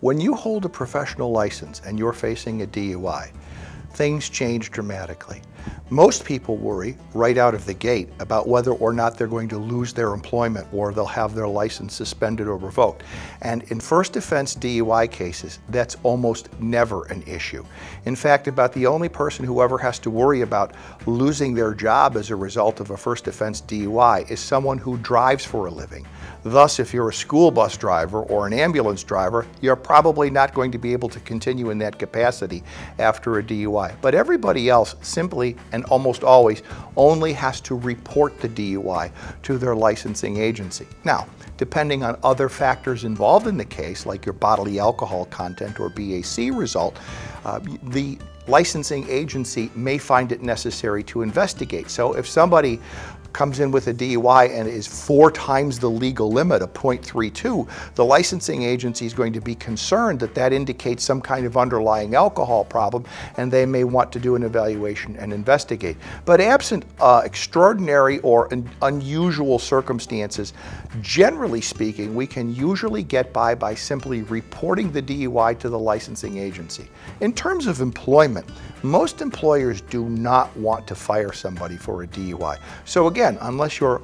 When you hold a professional license and you're facing a DUI, things change dramatically. Most people worry right out of the gate about whether or not they're going to lose their employment or they'll have their license suspended or revoked. And in first offense DUI cases, that's almost never an issue. In fact, about the only person who ever has to worry about losing their job as a result of a first offense DUI is someone who drives for a living. Thus, if you're a school bus driver or an ambulance driver, you're probably not going to be able to continue in that capacity after a DUI. But everybody else simply and almost always only has to report the DUI to their licensing agency. Now, depending on other factors involved in the case, like your bodily alcohol content or BAC result, the licensing agency may find it necessary to investigate. So if somebody comes in with a DUI and is 4 times the legal limit of 0.32, the licensing agency is going to be concerned that that indicates some kind of underlying alcohol problem, and they may want to do an evaluation and investigate. But absent extraordinary or unusual circumstances, generally speaking, we can usually get by simply reporting the DUI to the licensing agency. In terms of employment, most employers do not want to fire somebody for a DUI. So again, unless you're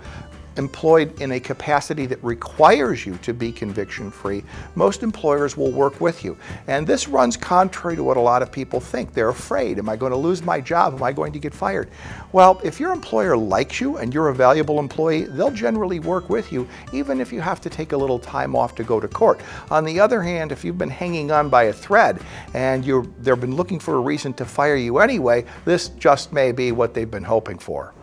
employed in a capacity that requires you to be conviction-free, most employers will work with you. And this runs contrary to what a lot of people think. They're afraid, am I going to lose my job? Am I going to get fired? Well, if your employer likes you and you're a valuable employee, they'll generally work with you, even if you have to take a little time off to go to court. On the other hand, if you've been hanging on by a thread and they've been looking for a reason to fire you anyway, this just may be what they've been hoping for.